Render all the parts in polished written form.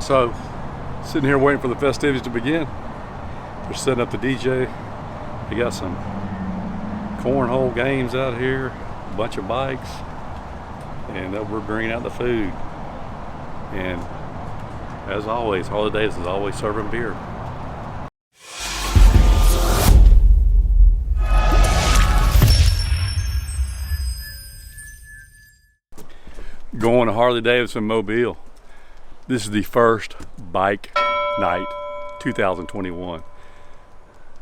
So, sitting here waiting for the festivities to begin. They're setting up the DJ. They got some cornhole games out here, a bunch of bikes, and we're bringing out the food. And as always, Harley Davidson is always serving beer. Going to Harley Davidson Mobile. This is the first bike night 2021.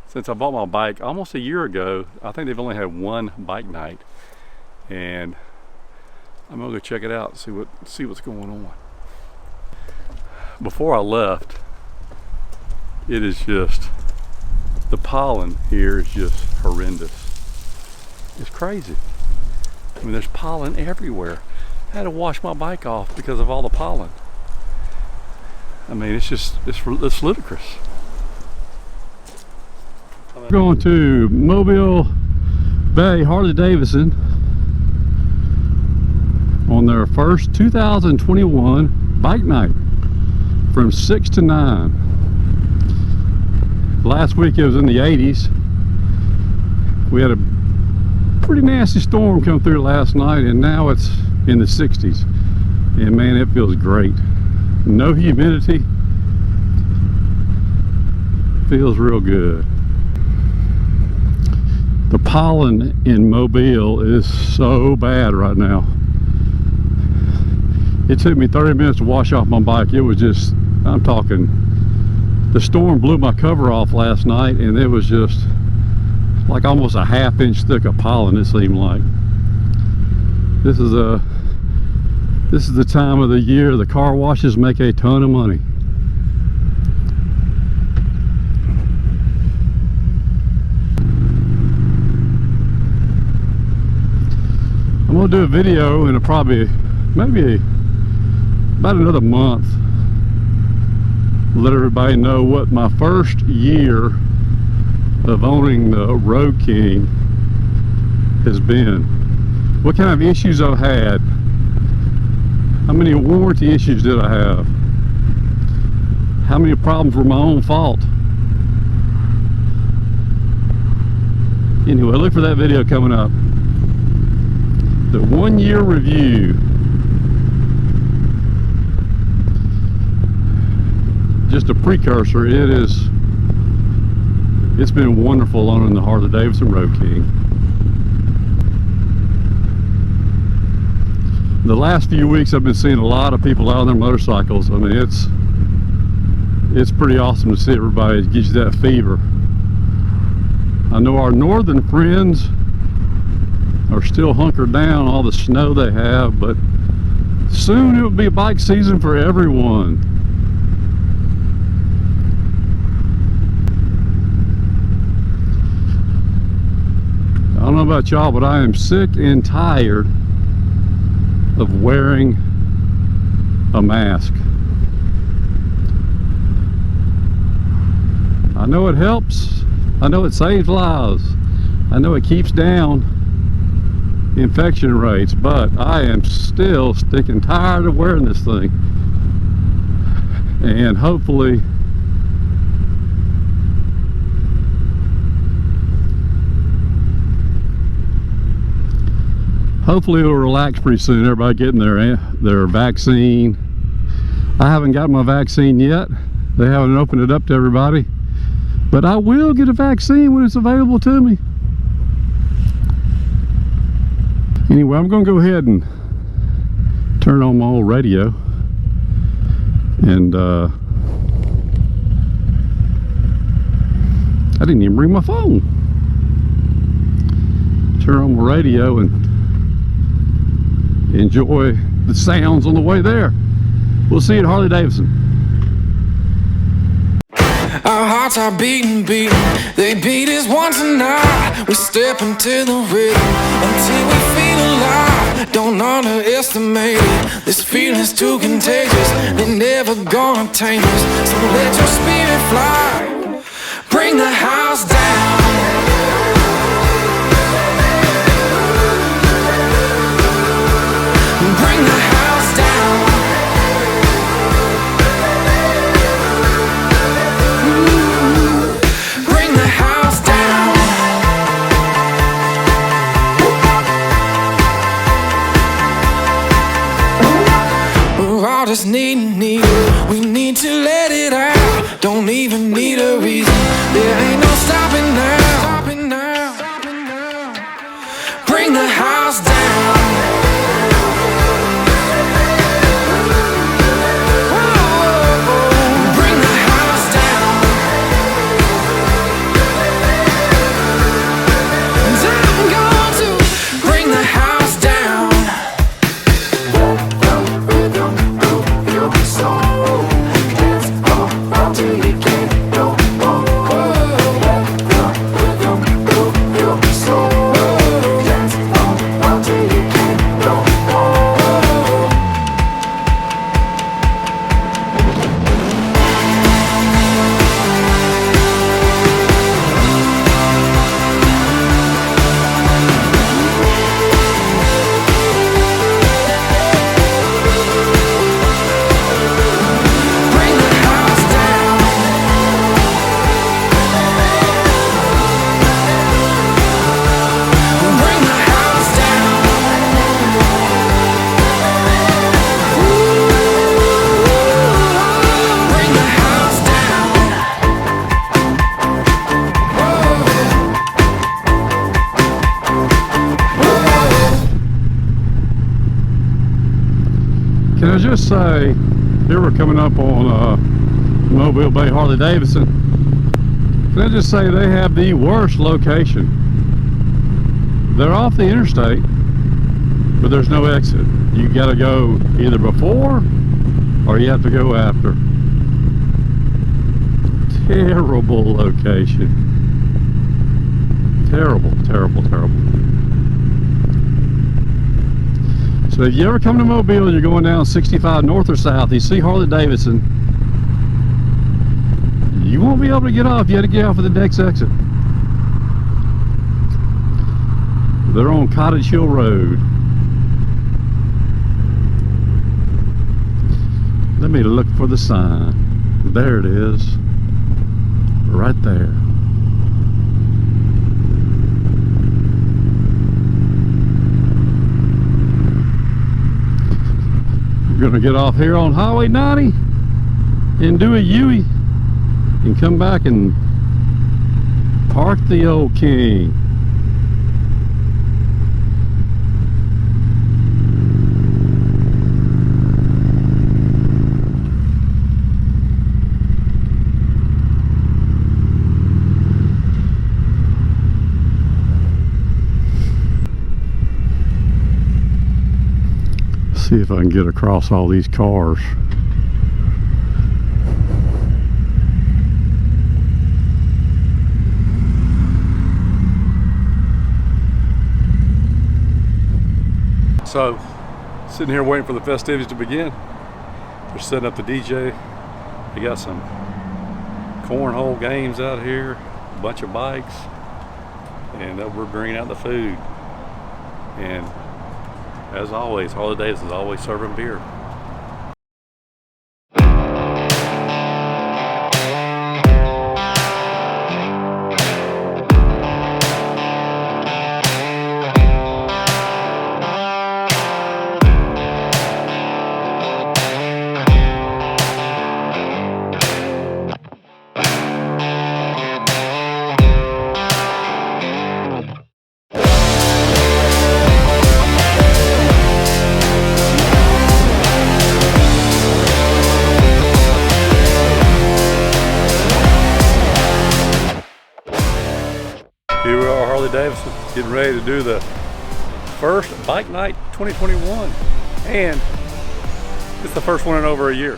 Since I bought my bike almost a year ago, I think they've only had one bike night, and I'm gonna go check it out and see what's going on. Before I left, it is just, the pollen here is just horrendous. It's crazy. I mean, there's pollen everywhere. I had to wash my bike off because of all the pollen. I mean, it's ludicrous. We're going to Mobile Bay Harley Davidson on their first 2021 bike night from 6 to 9. Last week it was in the 80s. We had a pretty nasty storm come through last night, and now it's in the 60s, and man, it feels great. No humidity, feels real good. The pollen in Mobile is so bad right now. It took me 30 minutes to wash off my bike. It was just, I'm talking, the storm blew my cover off last night, and it was just like almost a half-inch thick of pollen, it seemed like. This is the time of the year the car washes make a ton of money. I'm gonna do a video in maybe about another month. Let everybody know what my first year of owning the Road King has been. What kind of issues I've had. How many warranty issues did I have? How many problems were my own fault? Anyway, look for that video coming up. The 1 year review. Just a precursor. It's been wonderful owning the Harley Davidson Road King. The last few weeks I've been seeing a lot of people out on their motorcycles. I mean, it's pretty awesome to see everybody. It gives you that fever. I know our northern friends are still hunkered down, all the snow they have, but soon it will be bike season for everyone. I don't know about y'all, but I am sick and tired of wearing a mask. I know it helps. I know it saves lives. I know it keeps down infection rates, but I am still sticking tired of wearing this thing. And hopefully it'll relax pretty soon. Everybody getting their vaccine. I haven't got my vaccine yet. They haven't opened it up to everybody, but I will get a vaccine when it's available to me. Anyway, I'm gonna go ahead and turn on my old radio, and I didn't even bring my phone. Turn on my radio and enjoy the sounds on the way there. We'll see you at Harley Davidson. Our hearts are beating. They beat us one tonight. We step into the rhythm until we feel alive. Don't underestimate it. This feeling's too contagious. They're never gonna tame us. So let your spirit fly. Bring the house down. Bring the house down. We need to let it out, don't even need a reason. There ain't no stopping now. Bring the house down. Bring the house down. And I'm going to bring the house down. Can I just say, here we're coming up on Mobile Bay Harley Davidson. Can I just say they have the worst location. They're off the interstate, but there's no exit. You gotta go either before or you have to go after. Terrible location. Terrible, terrible, terrible. So if you ever come to Mobile and you're going down 65 north or south, you see Harley Davidson, you won't be able to get off. You have to get off at the next exit. They're on Cottage Hill Road. Let me look for the sign. There it is. Right there. We're going to get off here on Highway 90 and do a U-turn and come back and park the old King. See if I can get across all these cars. So, sitting here waiting for the festivities to begin. They're setting up the DJ. They got some cornhole games out here, a bunch of bikes, and we're bringing out the food. And as always, Harley Davidson is always serving beer. Here we are, Harley Davidson, getting ready to do the first Bike Night 2021, and it's the first one in over a year.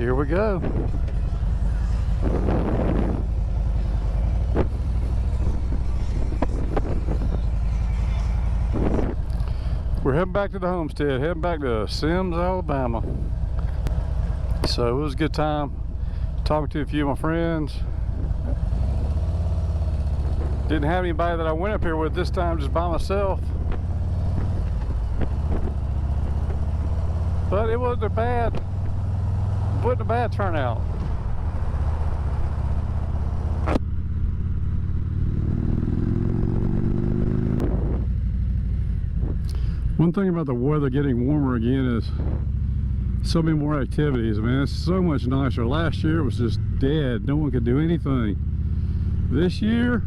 Here we go. We're heading back to the homestead, heading back to Sims, Alabama. So it was a good time talking to a few of my friends. Didn't have anybody that I went up here with this time, just by myself. But it wasn't a bad turnout. One thing about the weather getting warmer again is so many more activities. I mean, it's so much nicer. Last year it was just dead. No one could do anything. This year,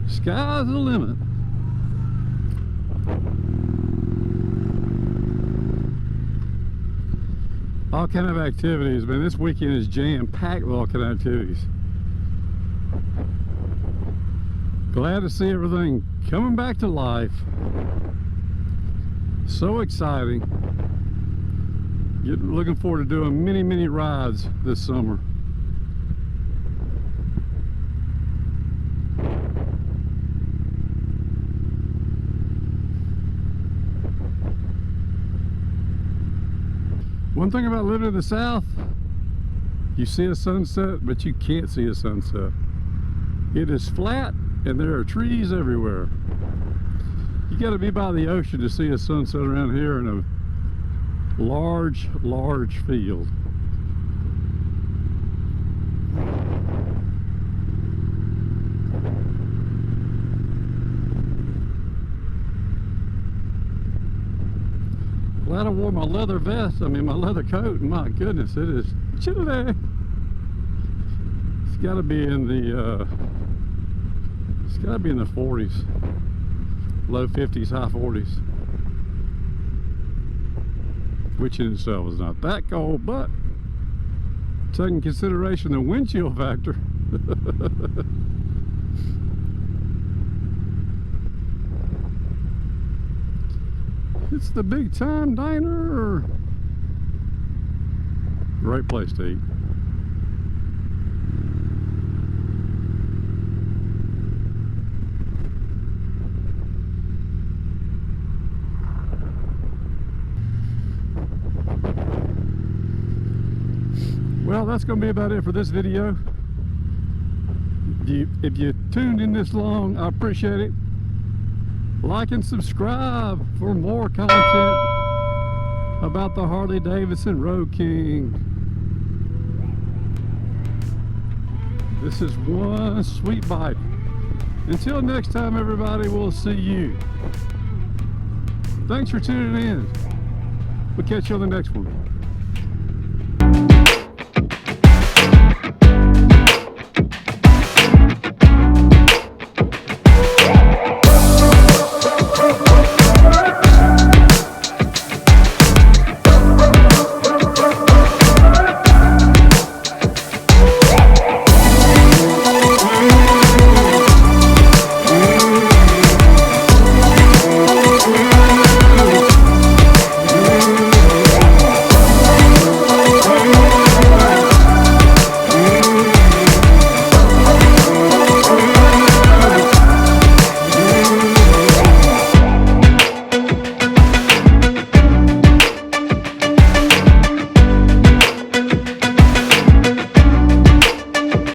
sky's the limit. All kind of activities. Man, this weekend is jam-packed with all kind of activities. Glad to see everything coming back to life. So exciting. Looking forward to doing many rides this summer. One thing about living in the South, you see a sunset, but you can't see a sunset. It is flat and there are trees everywhere. You got to be by the ocean to see a sunset around here in a large field. Glad I wore my leather vest, my leather coat. My goodness, it is chilly. It's got to be in the 40s, low 50s, high 40s, which in itself is not that cold, but taking consideration the wind chill factor. It's the Big Time Diner. Great place to eat. Well, that's going to be about it for this video. If you tuned in this long, I appreciate it. Like and subscribe for more content about the Harley Davidson Road King. This is one sweet bike. Until next time, everybody, we'll see you. Thanks for tuning in. We'll catch you on the next one.